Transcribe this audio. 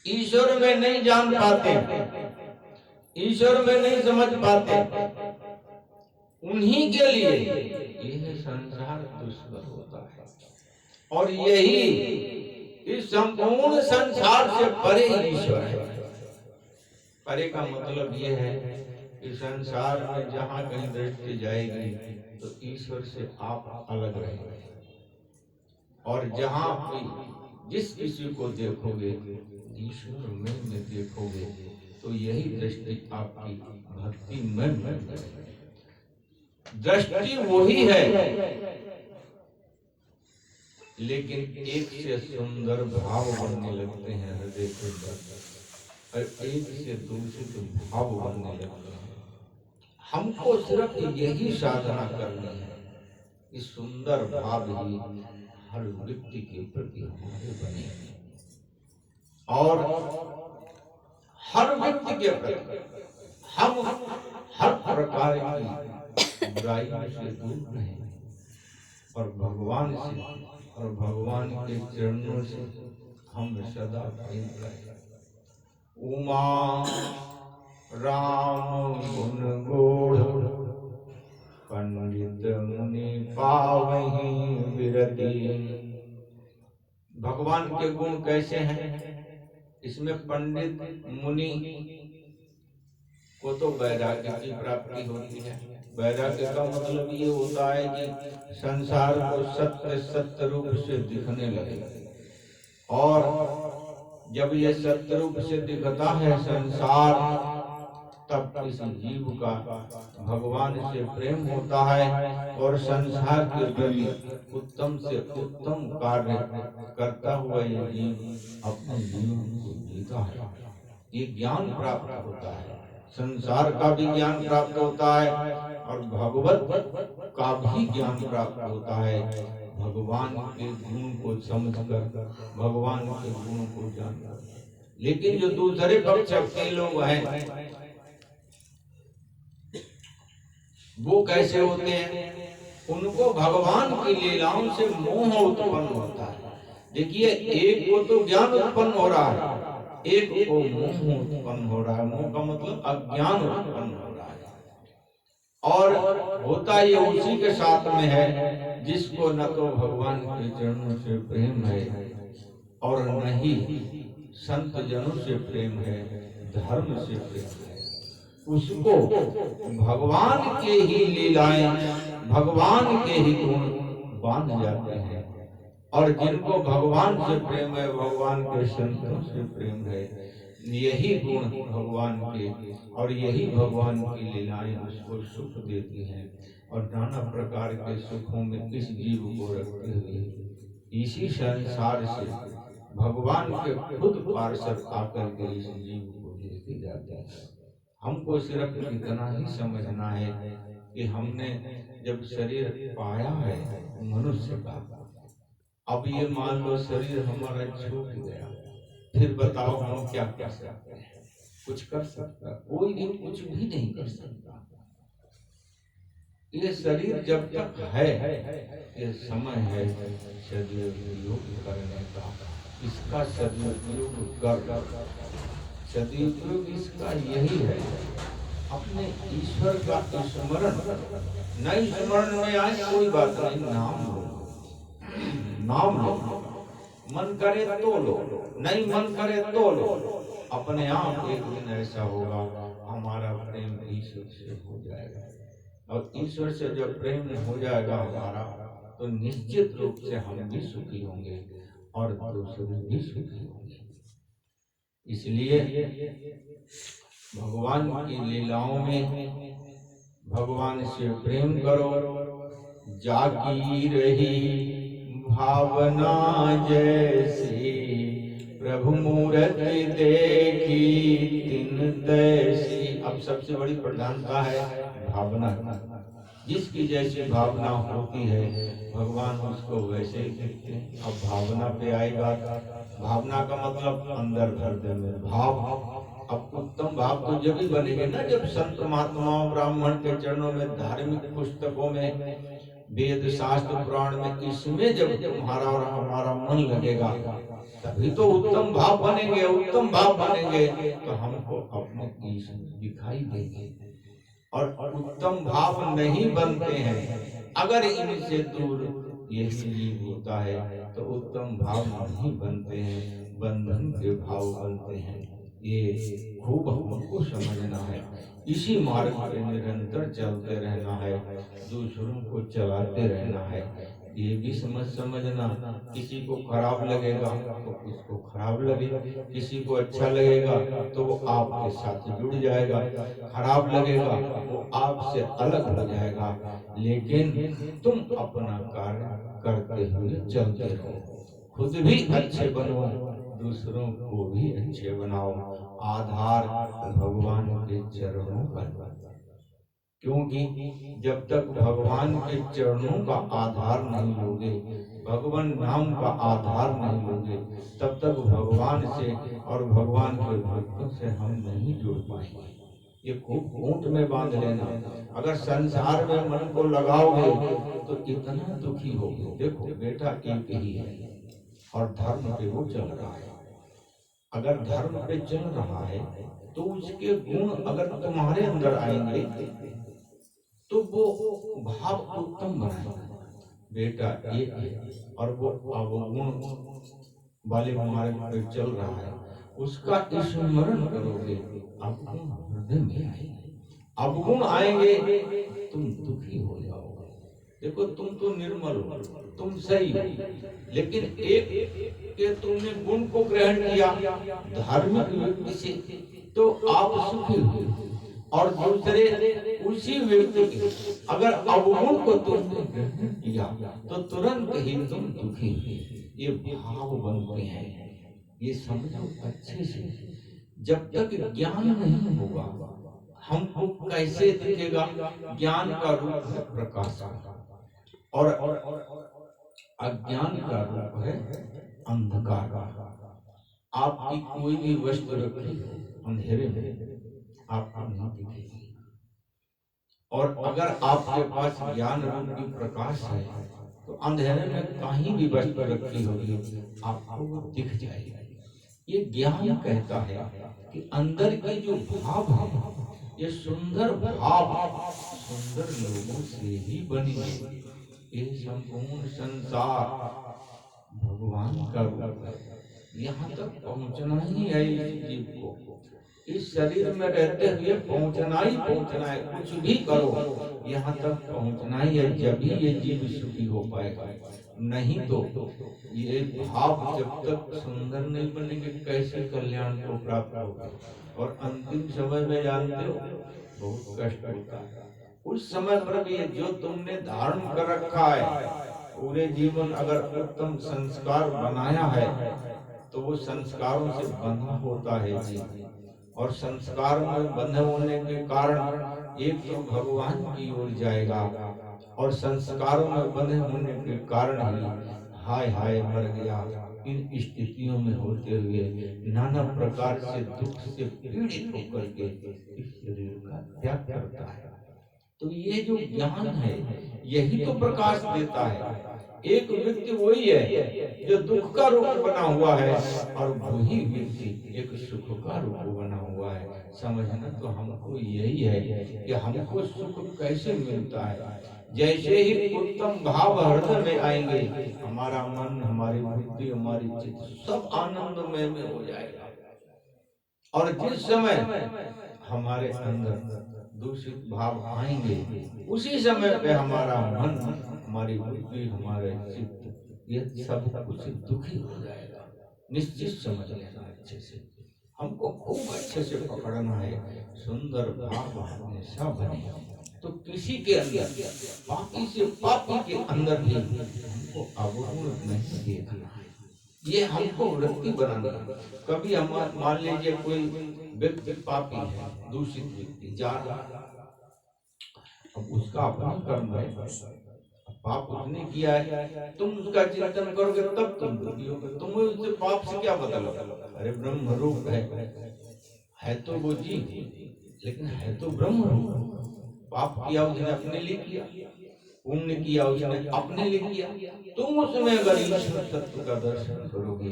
ईश्वर में नहीं जान पाते, ईश्वर में नहीं समझ पाते, उन्हीं के लिए यह संसार दुष्कर होता है। और यही इस संपूर्ण संसार से परे ईश्वर है। परे का मतलब यह है कि संसार में जहां कहीं दृष्टि जाएगी तो ईश्वर से आप अलग रहेंगे, और जहां भी जिस किसी को देखोगे ईश्वर में देखोगे, तो यही दृष्टि आपकी भक्ति में दृष्टि वही है, लेकिन एक से सुंदर भाव बनने लगते हैं हृदय के अंदर, और एक से दूषित भाव बनने लगते हैं। हमको सिर्फ यही साधना करनी है कि सुंदर भाव ही हर व्यक्ति के प्रति हमारे बने, और हर व्यक्ति के प्रति हम हर प्रकार की बुराइयों से दूर रहें, और भगवान से और भगवान के चरणों से हम सदा प्रेम करें। उमा राम गुण गोढ़ पंडित मुनि पावहि विरति। भगवान के गुण कैसे हैं? इसमें पंडित मुनि को तो वैराग्य की प्राप्ति होती है। वैराग्य का मतलब ये होता है कि संसार को सत्य सत्य रूप से दिखने लगे, और जब ये सत्य रूप से दिखता है संसार, तब किसी जीव का भगवान से प्रेम होता है, और संसार के प्रति उत्तम से उत्तम कार्य करता हुआ ये जीव अपने जीवन को जीता है। ये ज्ञान प्राप्त होता है, संसार का भी ज्ञान प्राप्त होता है और भगवत का भी ज्ञान प्राप्त होता है। भगवान के गुण को समझकर, भगवान के गुण को जानकर। लेकिन जो दूसरे पक्ष के लोग हैं, वो कैसे होते हैं? उनको भगवान की लीलाओं से मोह उत्पन्न होता है। देखिए, एक को तो ज्ञान उत्पन्न हो रहा है, एक को मोह उत्पन्न हो रहा है। मोह का मतलब अज्ञान उत्पन्न हो रहा है, और होता ये उसी के साथ में है जिसको न तो भगवान के चरणों से प्रेम है और न ही संत जनों से प्रेम है, धर्म से प्रेम है। उसको भगवान के ही लीलाएं, भगवान के ही गुण बांध जाते हैं। और जिनको भगवान से प्रेम है, भगवान के संतों से प्रेम है, यही गुण भगवान के और यही भगवान की लीलाएं उसको सुख देती हैं, और नाना प्रकार के सुखों में इस जीव को रखते हुए इसी संसार से भगवान के खुद पार्षद आकर के इस जीव को लेके जाते हैं। हमको सिर्फ इतना ही समझना है कि हमने जब शरीर पाया है मनुष्य का, अब ये मान लो शरीर हमारा छूट गया, फिर बताओ हम क्या कर सकते हैं? कुछ कर सकता? कोई भी कुछ भी नहीं कर सकता। ये शरीर जब तक है, ये समय है सदुपयोग करने का। इसका सदुपयोग कर, सदुपयोग इसका यही है, अपने ईश्वर का स्मरण। नहीं स्मरण में आए कोई बात नहीं, नाम लो, नाम लो, मन करे तो लो, नहीं मन करे तो लो। अपने आप एक दिन ऐसा होगा हमारा प्रेम ईश्वर से हो जाएगा, और ईश्वर से जब प्रेम हो जाएगा हमारा, तो निश्चित रूप से हम भी सुखी होंगे और दूसरे भी सुखी होंगे। इसलिए भगवान की लीलाओं में भगवान से प्रेम करो। जागी रही भावना जैसी, प्रभु मूर्ति देखी तिन तैसी। अब सबसे बड़ी प्रधानता है भावना। जिसकी जैसी भावना होती है भगवान उसको वैसे ही देखते हैं। अब भावना पे आएगा, भावना का मतलब अंदर हृदय में भाव। अब उत्तम भाव तो जब ही बनेंगे ना जब संत महात्माओं ब्राह्मण के चरणों में, धार्मिक पुस्तकों में, वेद शास्त्र पुराण में, इसमें जब तुम्हारा और हमारा मन लगेगा, तभी तो उत्तम भाव बनेंगे। उत्तम भाव बनेंगे तो हमको अपने ईश दिखाई देंगे। और उत्तम भाव नहीं बनते हैं, अगर इनसे दूर यही जीव होता है तो उत्तम भाव नहीं बनते हैं, बंधन के भाव बनते हैं। ये खूब हमको समझना है। इसी मार्ग पे निरंतर चलते रहना है, दूसरों को चलाते रहना है। ये भी समझना, किसी को खराब लगेगा तो उसको खराब लगेगा, किसी को अच्छा लगेगा तो वो आपके साथ जुड़ जाएगा, खराब लगेगा वो आपसे अलग हो जाएगा। लेकिन तुम अपना कार्य करते हुए चलते रहो, खुद भी अच्छे बनो, दूसरों को भी अच्छे बनाओ। आधार भगवान के चरणों पर, क्योंकि जब तक भगवान के चरणों का आधार नहीं लोगे, भगवान नाम का आधार नहीं लोगे, तब तक भगवान से और भगवान के भक्तों से हम नहीं जुड़ पाएंगे। ये खूब ऊंट में बांध लेना। अगर संसार में मन को लगाओगे तो इतना दुखी होगे। देखो बेटा एक ही है और धर्म पे वो चल रहा है। अगर धर्म पे चल रहा है तो उसके गुण अगर तुम्हारे अंदर आएंगे तो वो भाव उत्तम बनाएगा। बेटा एक है और वो अवगुण वाले मार्ग पे चल रहा है, उसका स्मरण करोगे, अवगुण हृदय में आएंगे। अवगुण आएंगे तुम दुखी हो जाओगे। देखो तुम तो निर्मल हो, तुम सही हो, लेकिन एक के तुमने गुण को ग्रहण किया धार्मिक व्यक्ति से तो आप सुखी हो, और दूसरे उसी व्यक्ति के अगर अवगुण को तुमने ग्रहण किया तो तुरंत ही तुम दुखी हो। ये भाव बनते हैं, ये समझो अच्छे से। जब तक ज्ञान नहीं होगा हमको कैसे दिखेगा? ज्ञान का रूप है प्रकाश और अज्ञान का रूप है अंधकार। आपकी कोई भी वस्तु रखी अंधेरे में आपको नहीं दिखेगी, और अगर आपके पास ज्ञान रूपी प्रकाश है तो अंधेरे में कहीं भी वस्तु रखी होगी आपको वो दिख जाएगी। ये ज्ञान कहता है कि अंदर के जो भाव है, ये सुंदर भाव सुंदर लोगों से ही बनी है। ये संपूर्ण संसार भगवान का रूप है। यहाँ तक पहुँचना ही है इस जीव को। इस शरीर में रहते हुए पहुँचना ही पहुँचना है। कुछ भी करो यहाँ तक पहुँचना ही है, जब ही ये जीव सुखी हो पाएगा। नहीं तो ये भाव जब तक सुंदर नहीं बनेंगे कैसे कल्याण को प्राप्त होगा। और अंतिम समय में जानते हो बहुत कष्ट होता है। उस समय पर भी जो तुमने धारण कर रखा है, पूरे जीवन अगर उत्तम संस्कार बनाया है तो वो संस्कारों से बंधा होता है जी। और संस्कार में बंधे होने के कारण एक तो भगवान की ओर जाएगा, और संस्कारों में बंधे होने के कारण ही हाय हाय मर गया इन स्थितियों में होते हुए नाना प्रकार से दुख से पीड़ित होकर के इस शरीर का त्याग करता है। तो ये जो ज्ञान है यही तो प्रकाश देता है। एक व्यक्ति वही है जो दुख का रूप बना हुआ है, और वही व्यक्ति एक सुख का रूप बना हुआ है। समझना तो हमको यही है कि हमको सुख कैसे मिलता है। जैसे ही उत्तम भाव हृदय में आएंगे, हमारा मन, हमारी बुद्धि, हमारी चित्त सब आनंदमय में हो जाएगा। और जिस समय हमारे अंदर दूषित भाव आएंगे, उसी समय पे हमारा मन, हमारी बुद्धि, हमारे चित्त, ये सब कुछ दुखी हो जाएगा। निश्चित समझ लेना अच्छे से, हमको खूब अच्छे से पकड़ना है। सुंदर भाव हमेशा बने तो किसी के अंदर, पापी से पापी के अंदर भी हमको अवगुण नहीं देखना है। ये हमको वृत्ति बनाना है। कभी हम मान लीजिए कोई व्यक्ति पापी है, दूषित व्यक्ति जा रहा, अब उसका अपना कर्म है, पाप उसने किया है, तुम उसका चिंतन करोगे तब तुम दुखी होगे। तुम्हें उससे पाप से क्या मतलब? अरे ब्रह्म रूप है तो वो जीव, लेकिन है तो ब्रह्म रूप। पाप किया उसने अपने लिए किया, पुण्य किया उसने अपने लिए किया। तुम उसमें अगर ईश्वर तत्व का दर्शन करोगे